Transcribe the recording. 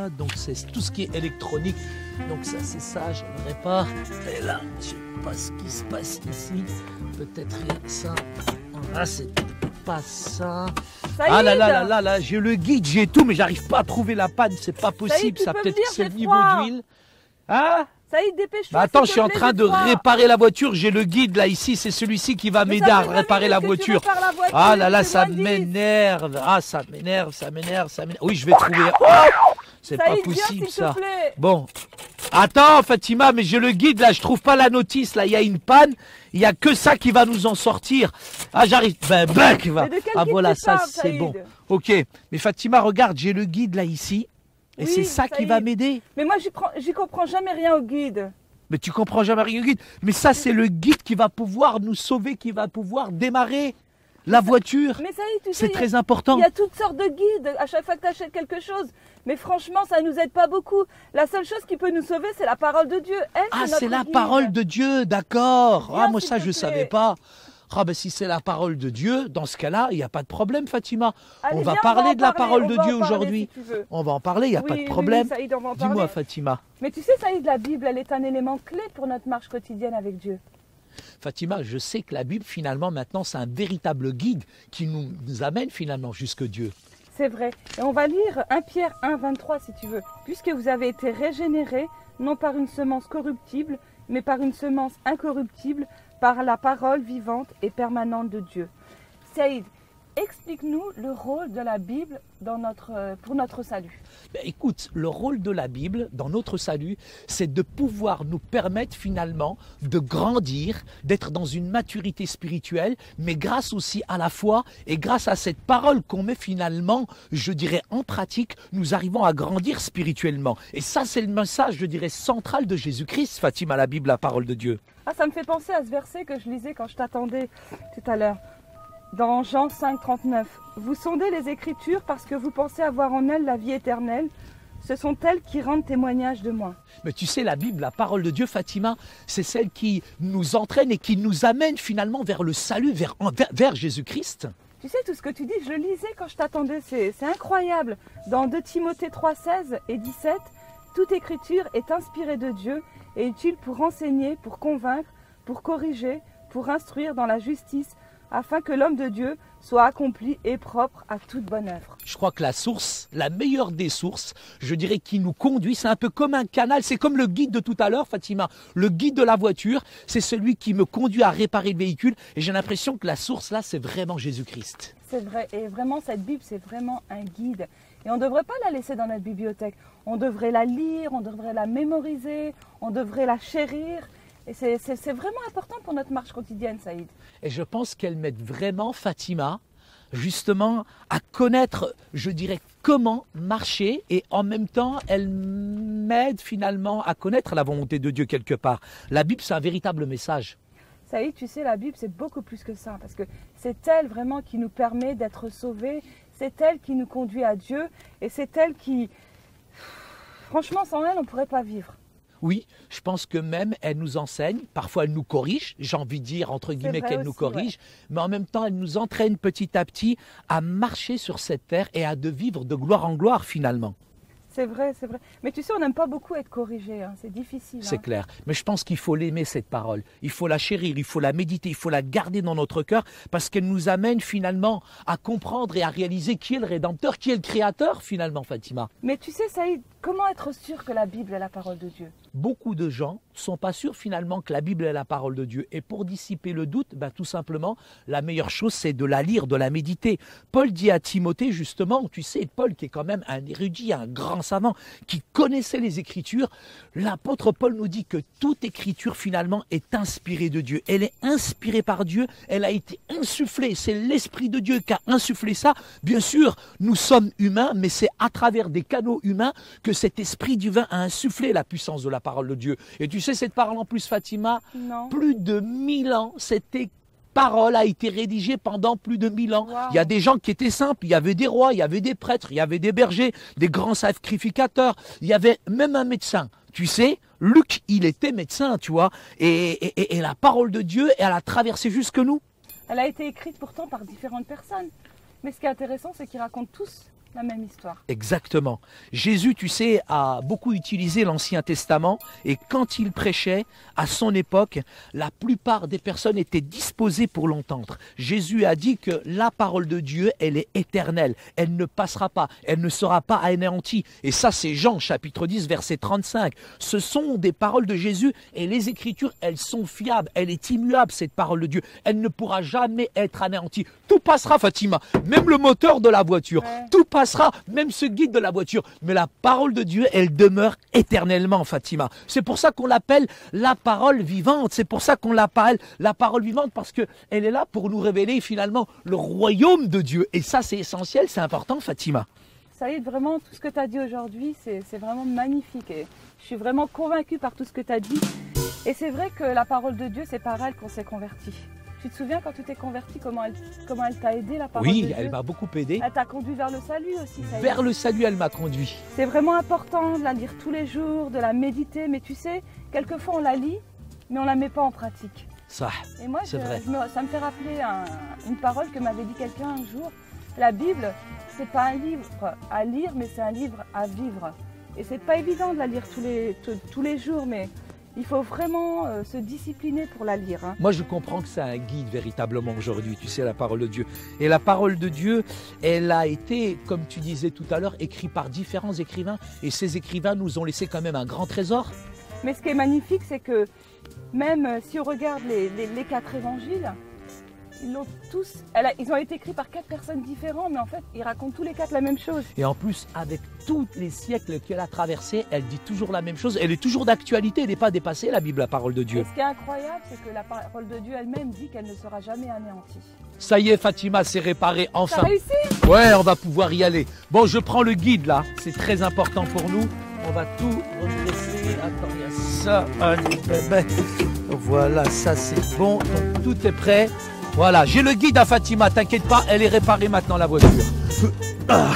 là. Donc c'est tout ce qui est électronique. Donc ça c'est ça, je le répare. Et là, je sais pas ce qui se passe ici. Peut-être ça. Ah, c'est pas ça. Ah là là là là là, j'ai le guide, j'ai tout, mais j'arrive pas à trouver la panne. C'est pas possible. Ça peut-être que c'est le niveau d'huile. Ah. Saïd, dépêche-toi. Bah attends, je suis en train de réparer la voiture. J'ai le guide là ici. C'est celui-ci qui va m'aider à réparer la voiture. Ah là là, ça m'énerve. Ah, ça m'énerve, ça m'énerve, ça m'énerve. Oui, je vais trouver. Oh, c'est pas possible ça. Bon. Attends, Fatima, mais j'ai le guide là. Je trouve pas la notice là. Il y a une panne. Il y a que ça qui va nous en sortir. Ah, j'arrive. Ben, va. Ah voilà, ça c'est bon. Ok. Mais Fatima, regarde, j'ai le guide là ici. Et oui, c'est ça qui va m'aider. Mais moi, j'y comprends jamais rien au guide. Mais tu comprends jamais rien au guide. Mais ça, c'est le guide qui va pouvoir nous sauver, qui va pouvoir démarrer la voiture. Mais ça y est, tu sais, c'est très important. Il y a toutes sortes de guides à chaque fois que tu achètes quelque chose. Mais franchement, ça ne nous aide pas beaucoup. La seule chose qui peut nous sauver, c'est la parole de Dieu. C'est la parole de Dieu, d'accord. Ah, moi, ça, je ne savais pas. Ah ben si c'est la parole de Dieu, dans ce cas-là, il n'y a pas de problème, Fatima. Allez, on va parler de la parole de Dieu aujourd'hui. On va en parler, il n'y a pas de problème. Oui, Saïd, dis-moi, Fatima. Mais tu sais, Saïd, la Bible, elle est un élément clé pour notre marche quotidienne avec Dieu. Fatima, je sais que la Bible, finalement, maintenant, c'est un véritable guide qui nous amène finalement jusque Dieu. C'est vrai. Et on va lire 1 Pierre 1, 23, si tu veux. Puisque vous avez été régénérés, non par une semence corruptible, mais par une semence incorruptible, par la parole vivante et permanente de Dieu. Saïd, explique-nous le rôle de la Bible pour notre salut. Ben écoute, le rôle de la Bible dans notre salut, c'est de pouvoir nous permettre finalement de grandir, d'être dans une maturité spirituelle, mais grâce aussi à la foi et grâce à cette parole qu'on met finalement, je dirais en pratique, nous arrivons à grandir spirituellement. Et ça, c'est le message, je dirais, central de Jésus-Christ, Fatima, la Bible, la parole de Dieu. Ah, ça me fait penser à ce verset que je lisais quand je t'attendais tout à l'heure. Dans Jean 5, 39, « Vous sondez les Écritures parce que vous pensez avoir en elles la vie éternelle. Ce sont elles qui rendent témoignage de moi. » Mais tu sais, la Bible, la parole de Dieu, Fatima, c'est celle qui nous entraîne et qui nous amène finalement vers le salut, vers Jésus-Christ. Tu sais, tout ce que tu dis, je le lisais quand je t'attendais, c'est incroyable. Dans 2 Timothée 3, 16 et 17, « Toute Écriture est inspirée de Dieu et utile pour enseigner, pour convaincre, pour corriger, pour instruire dans la justice, afin que l'homme de Dieu soit accompli et propre à toute bonne œuvre. » Je crois que la source, la meilleure des sources, je dirais qui nous conduit, c'est un peu comme un canal, c'est comme le guide de tout à l'heure, Fatima. Le guide de la voiture, c'est celui qui me conduit à réparer le véhicule. Et j'ai l'impression que la source là, c'est vraiment Jésus-Christ. C'est vrai, et vraiment cette Bible, c'est vraiment un guide. Et on ne devrait pas la laisser dans notre bibliothèque. On devrait la lire, on devrait la mémoriser, on devrait la chérir. Et c'est vraiment important pour notre marche quotidienne, Saïd. Et je pense qu'elle m'aide vraiment, Fatima, justement à connaître, je dirais, comment marcher. Et en même temps, elle m'aide finalement à connaître la volonté de Dieu quelque part. La Bible, c'est un véritable message. Saïd, tu sais, la Bible, c'est beaucoup plus que ça. Parce que c'est elle vraiment qui nous permet d'être sauvés. C'est elle qui nous conduit à Dieu. Et c'est elle qui... Franchement, sans elle, on ne pourrait pas vivre. Oui, je pense que même elle nous enseigne, parfois elle nous corrige, j'ai envie de dire entre guillemets qu'elle nous corrige, mais en même temps elle nous entraîne petit à petit à marcher sur cette terre et à de vivre de gloire en gloire finalement. C'est vrai, c'est vrai. Mais tu sais, on n'aime pas beaucoup être corrigé, hein. C'est difficile. C'est clair. Mais je pense qu'il faut l'aimer, cette parole. Il faut la chérir, il faut la méditer, il faut la garder dans notre cœur parce qu'elle nous amène finalement à comprendre et à réaliser qui est le Rédempteur, qui est le Créateur finalement, Fatima. Mais tu sais, Saïd, comment être sûr que la Bible est la parole de Dieu? Beaucoup de gens ne sont pas sûrs finalement que la Bible est la parole de Dieu. Et pour dissiper le doute, tout simplement, la meilleure chose, c'est de la lire, de la méditer. Paul dit à Timothée, justement, tu sais, Paul qui est quand même un érudit, un grand savant, qui connaissait les Écritures, l'apôtre Paul nous dit que toute Écriture, finalement, est inspirée de Dieu. Elle est inspirée par Dieu, elle a été insufflée. C'est l'Esprit de Dieu qui a insufflé ça. Bien sûr, nous sommes humains, mais c'est à travers des canaux humains que cet Esprit divin a insufflé la puissance de la parole de Dieu. Et tu sais cette parole en plus, Fatima, plus de 1000 ans, cette parole a été rédigée pendant plus de 1000 ans. Wow. Il y a des gens qui étaient simples, il y avait des rois, il y avait des prêtres, il y avait des bergers, des grands sacrificateurs, il y avait même un médecin. Tu sais, Luc, il était médecin, tu vois, et la parole de Dieu, elle a traversé jusque nous. Elle a été écrite pourtant par différentes personnes. Mais ce qui est intéressant, c'est qu'ils racontent tous la même histoire. Exactement. Jésus, tu sais, a beaucoup utilisé l'Ancien Testament et quand il prêchait, à son époque, la plupart des personnes étaient disposées pour l'entendre. Jésus a dit que la parole de Dieu, elle est éternelle. Elle ne passera pas. Elle ne sera pas anéantie. Et ça, c'est Jean, chapitre 10, verset 35. Ce sont des paroles de Jésus et les Écritures, elles sont fiables. Elle est immuable, cette parole de Dieu. Elle ne pourra jamais être anéantie. Tout passera, Fatima. Même le moteur de la voiture. Ouais. Tout passera, même ce guide de la voiture. Mais la parole de Dieu, elle demeure éternellement, Fatima. C'est pour ça qu'on l'appelle la parole vivante. C'est pour ça qu'on l'appelle la parole vivante, parce qu'elle est là pour nous révéler finalement le royaume de Dieu. Et ça, c'est essentiel, c'est important, Fatima. Saïd, vraiment, tout ce que tu as dit aujourd'hui, c'est vraiment magnifique. Et je suis vraiment convaincue par tout ce que tu as dit. Et c'est vrai que la parole de Dieu, c'est par elle qu'on s'est converti. Tu te souviens quand tu t'es converti, comment elle t'a aidé, la parole de Dieu? Oui, elle m'a beaucoup aidé. Elle t'a conduit vers le salut aussi, Saïd. Vers le salut, elle m'a conduit. C'est vraiment important de la lire tous les jours, de la méditer. Mais tu sais, quelquefois on la lit, mais on ne la met pas en pratique. Ça, Et moi, c'est vrai. ça me fait rappeler une parole que m'avait dit quelqu'un un jour. La Bible, c'est pas un livre à lire, mais c'est un livre à vivre. Et c'est pas évident de la lire tous les jours, mais il faut vraiment se discipliner pour la lire. Hein. Moi, je comprends que c'est un guide véritablement aujourd'hui, tu sais, la parole de Dieu. Et la parole de Dieu, elle a été, comme tu disais tout à l'heure, écrite par différents écrivains. Et ces écrivains nous ont laissé quand même un grand trésor. Mais ce qui est magnifique, c'est que même si on regarde les 4 évangiles, ils ont été écrits par 4 personnes différentes, mais en fait, ils racontent tous les 4 la même chose. Et en plus, avec tous les siècles qu'elle a traversés, elle dit toujours la même chose. Elle est toujours d'actualité, elle n'est pas dépassée, la Bible, la parole de Dieu. Et ce qui est incroyable, c'est que la parole de Dieu elle-même dit qu'elle ne sera jamais anéantie. Ça y est, Fatima, c'est réparé, enfin. T'as réussi? Ouais, on va pouvoir y aller. Bon, je prends le guide, là. C'est très important pour nous. On va tout redresser. Attends, il y a ça. Allez, bébé. Voilà, ça, c'est bon. Donc, tout est prêt. Voilà, j'ai le guide à Fatima. T'inquiète pas, elle est réparée maintenant, la voiture. Ah.